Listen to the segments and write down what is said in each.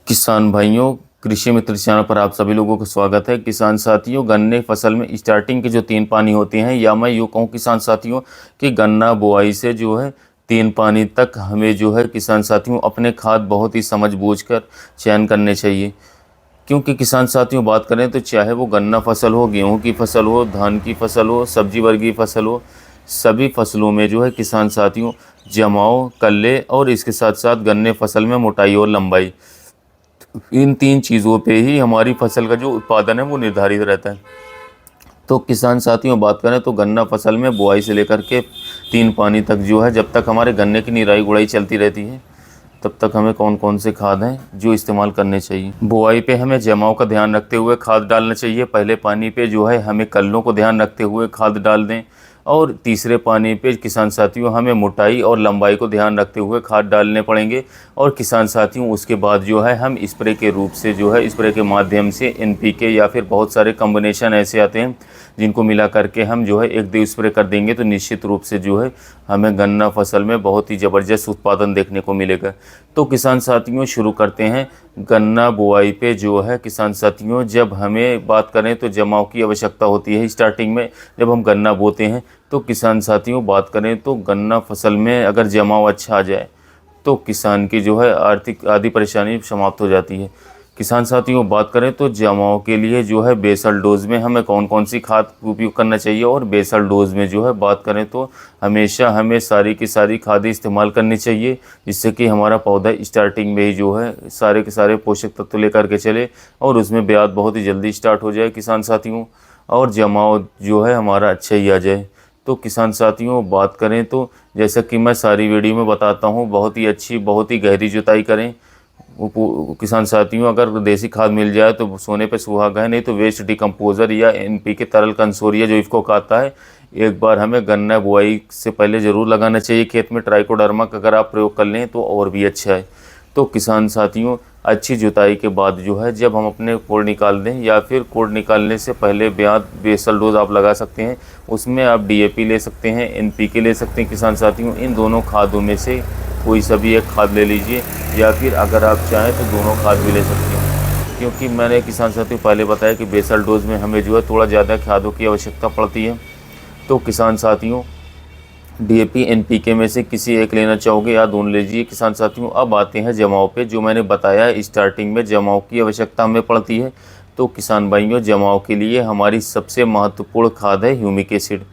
किसान भाइयों, कृषि मित्र चैनल पर आप सभी लोगों का स्वागत है। किसान साथियों, गन्ने फसल में स्टार्टिंग के जो 3 पानी होते हैं, या मैं यूँ कहूँ किसान साथियों कि गन्ना बुआई से जो है 3 पानी तक हमें जो है किसान साथियों अपने खाद बहुत ही समझ बूझ कर चयन करने चाहिए। क्योंकि किसान साथियों बात करें तो चाहे वो गन्ना फसल हो, गेहूँ की फसल हो, धान की फसल हो, सब्जी वर्गीय फसल हो, सभी फसलों में जो है किसान साथियों जमाव, कल्ले और इसके साथ साथ गन्ने फसल में मोटाई और लंबाई, इन 3 चीज़ों पे ही हमारी फसल का जो उत्पादन है वो निर्धारित रहता है। तो किसान साथियों बात करें तो गन्ना फसल में बुआई से लेकर के 3 पानी तक जो है, जब तक हमारे गन्ने की निराई गुड़ाई चलती रहती है तब तक हमें कौन कौन से खाद हैं जो इस्तेमाल करने चाहिए। बुआई पे हमें जमाव का ध्यान रखते हुए खाद डालना चाहिए। पहले पानी पे जो है हमें कल्लों को ध्यान रखते हुए खाद डाल दें, और तीसरे पानी पे किसान साथियों हमें मोटाई और लंबाई को ध्यान रखते हुए खाद डालने पड़ेंगे। और किसान साथियों उसके बाद जो है हम स्प्रे के रूप से जो है स्प्रे के माध्यम से एनपीके या फिर बहुत सारे कम्बिनेशन ऐसे आते हैं जिनको मिला करके हम जो है 1-2 स्प्रे कर देंगे तो निश्चित रूप से जो है हमें गन्ना फसल में बहुत ही ज़बरदस्त उत्पादन देखने को मिलेगा। तो किसान साथियों शुरू करते हैं गन्ना बुआई पे। जो है किसान साथियों, जब हमें बात करें तो जमाव की आवश्यकता होती है स्टार्टिंग में जब हम गन्ना बोते हैं। तो किसान साथियों बात करें तो गन्ना फसल में अगर जमाव अच्छा आ जाए तो किसान की जो है आर्थिक आदि परेशानी समाप्त हो जाती है। किसान साथियों बात करें तो जमाव के लिए जो है बेसल डोज में हमें कौन कौन सी खाद उपयोग करना चाहिए, और बेसल डोज में जो है बात करें तो हमेशा हमें सारी की सारी खादें इस्तेमाल करनी चाहिए, जिससे कि हमारा पौधा स्टार्टिंग में ही जो है सारे के सारे पोषक तत्व लेकर के चले और उसमें ब्याज बहुत ही जल्दी स्टार्ट हो जाए किसान साथियों, और जमाव जो है हमारा अच्छा ही आ जाए। तो किसान साथियों बात करें तो जैसा कि मैं सारी वीडियो में बताता हूँ, बहुत ही अच्छी बहुत ही गहरी जुताई करें। किसान साथियों अगर देसी खाद मिल जाए तो सोने पे सुहागा है, नहीं तो वेस्ट डिकम्पोज़र या एनपीके तरल कंसोरिया जो इफ़को कहता है, एक बार हमें गन्ना बुआई से पहले ज़रूर लगाना चाहिए खेत में। ट्राइकोडर्मा का अगर आप प्रयोग कर लें तो और भी अच्छा है। तो किसान साथियों अच्छी जुताई के बाद जो है जब हम अपने कोड़ निकाल दें, या फिर कोड़ निकालने से पहले ब्याज बेसल डोज आप लगा सकते हैं। उसमें आप डीएपी ले सकते हैं, एनपीके ले सकते हैं। किसान साथियों इन दोनों खादों में से कोई सा भी एक खाद ले लीजिए, या फिर अगर आप चाहें तो दोनों खाद भी ले सकते हैं। क्योंकि मैंने किसान साथियों पहले बताया कि बेसल डोज में हमें जो है थोड़ा ज़्यादा खादों की आवश्यकता पड़ती है। तो किसान साथियों डीएपी एनपीके में से किसी एक लेना चाहोगे या दोनों लीजिए। किसान साथियों अब आते हैं जमाव पे। जो मैंने बताया स्टार्टिंग में जमाव की आवश्यकता हमें पड़ती है। तो किसान भाइयों जमाव के लिए हमारी सबसे महत्वपूर्ण खाद है ह्यूमिक एसिड।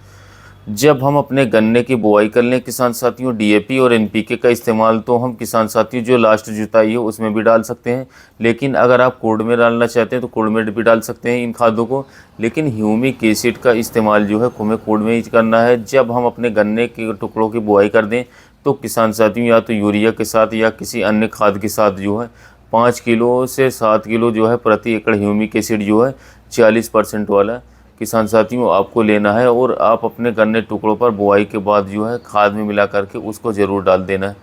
जब हम अपने गन्ने की बुआई कर लें किसान साथियों, डीएपी और एनपीके का इस्तेमाल तो हम किसान साथियों जो लास्ट जुताई है उसमें भी डाल सकते हैं, लेकिन अगर आप कोड़ में डालना चाहते हैं तो कोड़ में भी डाल सकते हैं इन खादों को। लेकिन ह्यूमिक एसिड का इस्तेमाल जो है हमें कोड़ में ही करना है। जब हम अपने गन्ने के टुकड़ों की बुआई कर दें तो किसान साथियों या तो यूरिया के साथ या किसी अन्य खाद के साथ जो है 5 किलो से 7 किलो जो है प्रति एकड़ ह्यूमिक एसिड जो है 40% वाला किसान साथियों आपको लेना है, और आप अपने गन्ने टुकड़ों पर बुआई के बाद जो है खाद में मिला करके उसको ज़रूर डाल देना है।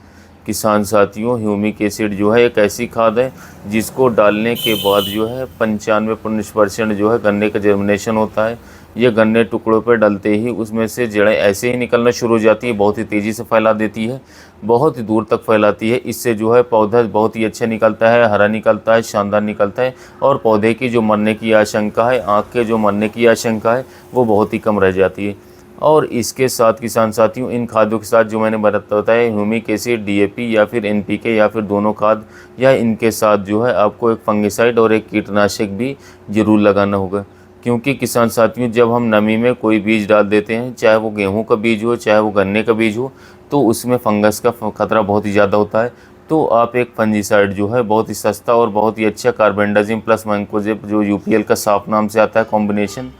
किसान साथियों ह्यूमिक एसिड जो है एक ऐसी खाद है जिसको डालने के बाद जो है 95% जो है गन्ने का जर्मिनेशन होता है। ये गन्ने टुकड़ों पर डलते ही उसमें से जड़ें ऐसे ही निकलना शुरू हो जाती है, बहुत ही तेज़ी से फैला देती है, बहुत ही दूर तक फैलाती है। इससे जो है पौधा बहुत ही अच्छा निकलता है, हरा निकलता है, शानदार निकलता है, और पौधे की जो मरने की आशंका है, आँख के जो मरने की आशंका है, वो बहुत ही कम रह जाती है। और इसके साथ किसान साथियों इन खादों के साथ जो मैंने बताया ह्यूमिक एसिड, डीएपी या फिर एनपीके या फिर दोनों खाद, या इनके साथ जो है आपको एक फंगिसाइड और एक कीटनाशक भी ज़रूर लगाना होगा। क्योंकि किसान साथियों जब हम नमी में कोई बीज डाल देते हैं, चाहे वो गेहूं का बीज हो चाहे वो गन्ने का बीज हो, तो उसमें फंगस का खतरा बहुत ही ज़्यादा होता है। तो आप एक फंजीसाइड जो है बहुत ही सस्ता और बहुत ही अच्छा कार्बेंडाजिम प्लस मैंकोजेब जो यूपीएल का साफ नाम से आता है कॉम्बिनेशन,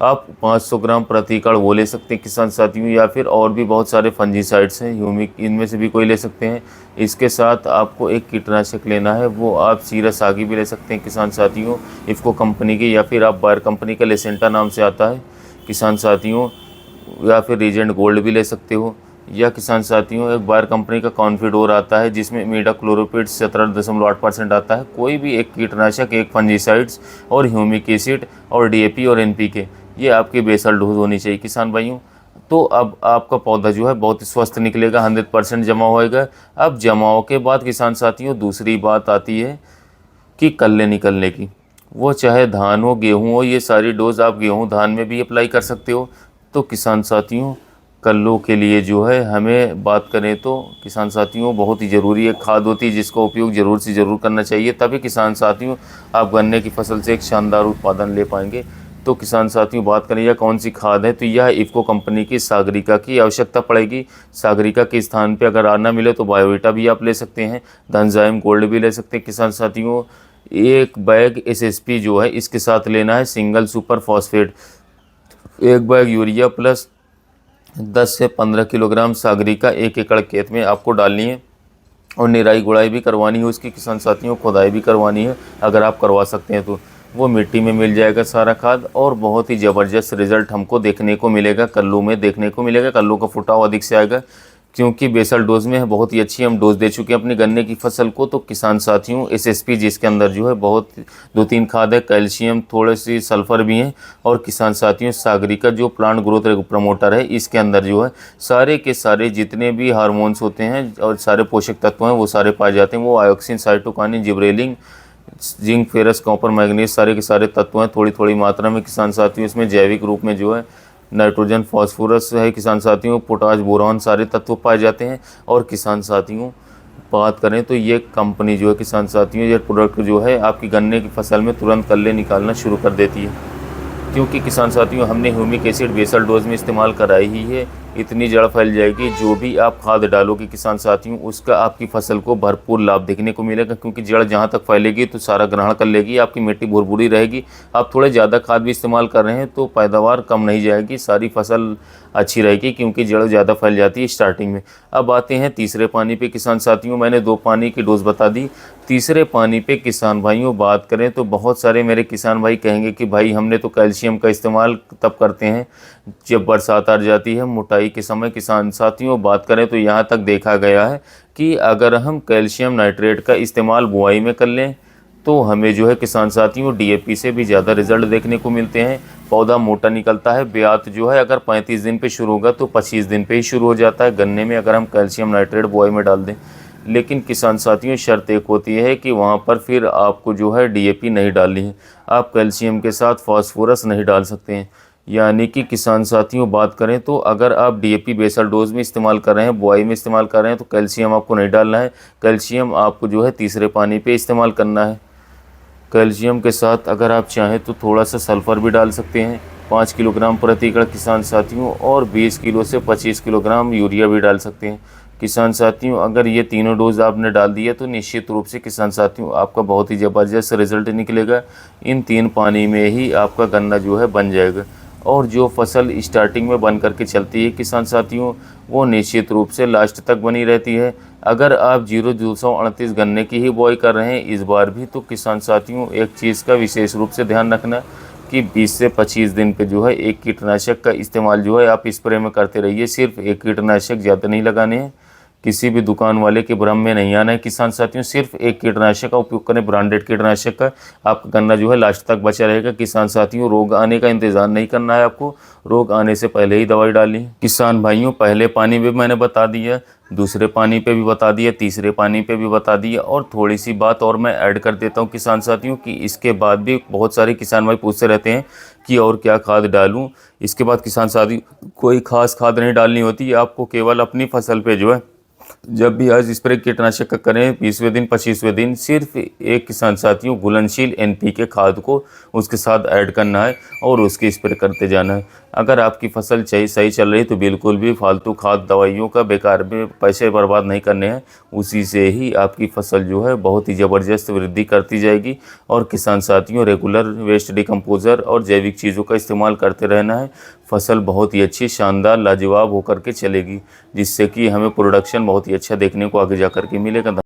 आप 500 ग्राम प्रति एकड़ वो ले सकते हैं किसान साथियों। या फिर और भी बहुत सारे फंजीसाइड्स हैं ह्यूमिक, इनमें से भी कोई ले सकते हैं। इसके साथ आपको एक कीटनाशक लेना है, वो आप सीरस आगी भी ले सकते हैं किसान साथियों, इफ़को कंपनी की, या फिर आप बायर कंपनी का लेसेंटा नाम से आता है किसान साथियों, या फिर रीजेंट गोल्ड भी ले सकते हो। या किसान साथियों एक बायर कंपनी का कॉन्फिडोर आता है जिसमें मीडाक्लोरोपिड 17.8% आता है। कोई भी एक कीटनाशक, एक फंजीसाइड्स और ह्यूमिक एसिड और डीएपी और एनपीके, ये आपकी बेसल डोज होनी चाहिए किसान भाइयों। तो अब आपका पौधा जो है बहुत ही स्वस्थ निकलेगा, 100% जमा होएगा। अब जमाव के बाद किसान साथियों दूसरी बात आती है कि कल्ले निकलने की। वो चाहे धान हो, गेहूँ हो, ये सारी डोज आप गेहूँ धान में भी अप्लाई कर सकते हो। तो किसान साथियों, कल्लों के लिए जो है हमें बात करें तो किसान साथियों बहुत ही ज़रूरी है खाद होती है, जिसका उपयोग ज़रूर से ज़रूर करना चाहिए, तभी किसान साथियों आप गन्ने की फसल से एक शानदार उत्पादन ले पाएंगे। तो किसान साथियों बात करें यह कौन सी खाद है, तो यह इफ़को कंपनी की सागरिका की आवश्यकता पड़ेगी। सागरिका के स्थान पे अगर आना मिले तो बायोवीटा भी आप ले सकते हैं, धनजाइम गोल्ड भी ले सकते हैं। किसान साथियों, एक बैग एसएसपी जो है इसके साथ लेना है सिंगल सुपर फॉस्फेट, एक बैग यूरिया प्लस 10 से 15 किलोग्राम सागरिका 1 एकड़ खेत में आपको डालनी है। और निराई गुड़ाई भी करवानी है उसकी किसान साथियों, खुदाई भी करवानी है। अगर आप करवा सकते हैं तो वो मिट्टी में मिल जाएगा सारा खाद, और बहुत ही ज़बरदस्त रिज़ल्ट हमको देखने को मिलेगा, कल्लू में देखने को मिलेगा। कल्लू का फुटाव अधिक से आएगा, क्योंकि बेसल डोज में है, बहुत ही अच्छी हम डोज दे चुके हैं अपनी गन्ने की फसल को। तो किसान साथियों एसएसपी जिसके अंदर जो है बहुत 2-3 खाद है, कैल्शियम, थोड़े सी सल्फ़र भी हैं। और किसान साथियों सागरिका जो प्लांट ग्रोथ प्रमोटर है, इसके अंदर जो है सारे के सारे जितने भी हार्मोन्स होते हैं और सारे पोषक तत्व हैं वो सारे पाए जाते हैं। वो auxin, cytokinin, gibberellin, zinc, ferrous, copper, manganese सारे के सारे तत्व हैं थोड़ी थोड़ी मात्रा में किसान साथियों। इसमें जैविक रूप में जो है नाइट्रोजन, फास्फोरस है किसान साथियों, पोटाश, बोरॉन सारे तत्व पाए जाते हैं। और किसान साथियों बात करें तो ये कंपनी जो है किसान साथियों, ये प्रोडक्ट जो है आपकी गन्ने की फसल में तुरंत कल्ले निकालना शुरू कर देती है, क्योंकि किसान साथियों हमने ह्यूमिक एसिड बेसल डोज में इस्तेमाल कराई ही है। इतनी जड़ फैल जाएगी, जो भी आप खाद डालोगे किसान साथियों उसका आपकी फसल को भरपूर लाभ देखने को मिलेगा, क्योंकि जड़ जहाँ तक फैलेगी तो सारा ग्रहण कर लेगी, आपकी मिट्टी भुरभुरी रहेगी। आप थोड़े ज़्यादा खाद भी इस्तेमाल कर रहे हैं तो पैदावार कम नहीं जाएगी, सारी फसल अच्छी रहेगी, क्योंकि जड़ ज़्यादा फैल जाती है स्टार्टिंग में। अब आते हैं तीसरे पानी पे किसान साथियों, मैंने 2 पानी की डोज बता दी। तीसरे पानी पे किसान भाइयों बात करें तो बहुत सारे मेरे किसान भाई कहेंगे कि भाई हमने तो कैल्शियम का इस्तेमाल तब करते हैं जब बरसात आ जाती है, मोटाई के समय। किसान साथियों बात करें तो यहाँ तक देखा गया है कि अगर हम कैल्शियम नाइट्रेट का इस्तेमाल बुआई में कर लें तो हमें जो है किसान साथियों डीएपी से भी ज़्यादा रिजल्ट देखने को मिलते हैं। पौधा मोटा निकलता है। ब्यात जो है अगर 35 दिन पे शुरू होगा तो 25 दिन पे ही शुरू हो जाता है गन्ने में, अगर हम कैल्शियम नाइट्रेट बुआई में डाल दें। लेकिन किसान साथियों शर्त एक होती है कि वहाँ पर फिर आपको जो है डीएपी नहीं डालनी है, आप कैल्शियम के साथ फास्फोरस नहीं डाल सकते हैं। यानी कि किसान साथियों बात करें तो अगर आप डीएपी बेसल डोज में इस्तेमाल कर रहे हैं, बुआई में इस्तेमाल कर रहे हैं, तो कैल्शियम आपको नहीं डालना है। कैल्शियम आपको जो है तीसरे पानी पे इस्तेमाल करना है। कैल्शियम के साथ अगर आप चाहें तो थोड़ा सा सल्फ़र भी डाल सकते हैं, 5 किलोग्राम प्रति एकड़ किसान साथियों, और 20 किलो से 25 किलोग्राम यूरिया भी डाल सकते हैं। किसान साथियों अगर ये तीनों डोज आपने डाल दिया तो निश्चित रूप से किसान साथियों आपका बहुत ही ज़बरदस्त रिजल्ट निकलेगा। इन 3 पानी में ही आपका गन्ना जो है बन जाएगा। और जो फसल स्टार्टिंग में बन करके चलती है किसान साथियों वो निश्चित रूप से लास्ट तक बनी रहती है। अगर आप 0238 गन्ने की ही बुआई कर रहे हैं इस बार भी, तो किसान साथियों एक चीज़ का विशेष रूप से ध्यान रखना कि 20 से 25 दिन पे जो है एक कीटनाशक का इस्तेमाल जो है आप स्प्रे में करते रहिए। सिर्फ एक कीटनाशक, ज़्यादा नहीं लगाने हैं, किसी भी दुकान वाले के भ्रम में नहीं आना है किसान साथियों। सिर्फ एक कीटनाशक का उपयोग करें, ब्रांडेड कीटनाशक का, आपका गन्ना जो है लास्ट तक बचा रहेगा। किसान साथियों रोग आने का इंतज़ार नहीं करना है आपको, रोग आने से पहले ही दवाई डालनी है। किसान भाइयों पहले पानी में मैंने बता दिया, दूसरे पानी पे भी बता दिया, तीसरे पानी पे भी बता दिया, और थोड़ी सी बात और मैं ऐड कर देता हूँ किसान साथियों कि इसके बाद भी बहुत सारे किसान भाई पूछते रहते हैं कि और क्या खाद डालूँ। इसके बाद किसान साथी कोई ख़ास खाद नहीं डालनी होती, आपको केवल अपनी फसल पे जो है जब भी आज स्प्रे कीटनाशक का करें 20वें दिन 25वें दिन सिर्फ एक किसान साथियों घुलनशील एनपीके खाद को उसके साथ ऐड करना है और उसकी स्प्रे करते जाना है। अगर आपकी फसल सही चल रही तो बिल्कुल भी फालतू खाद दवाइयों का बेकार में पैसे बर्बाद नहीं करने हैं, उसी से ही आपकी फसल जो है बहुत ही ज़बरदस्त वृद्धि करती जाएगी। और किसान साथियों रेगुलर वेस्ट डिकम्पोज़र और जैविक चीज़ों का इस्तेमाल करते रहना है, फसल बहुत ही अच्छी शानदार लाजवाब होकर के चलेगी, जिससे कि हमें प्रोडक्शन बहुत ही अच्छा देखने को आगे जा कर के मिलेगा।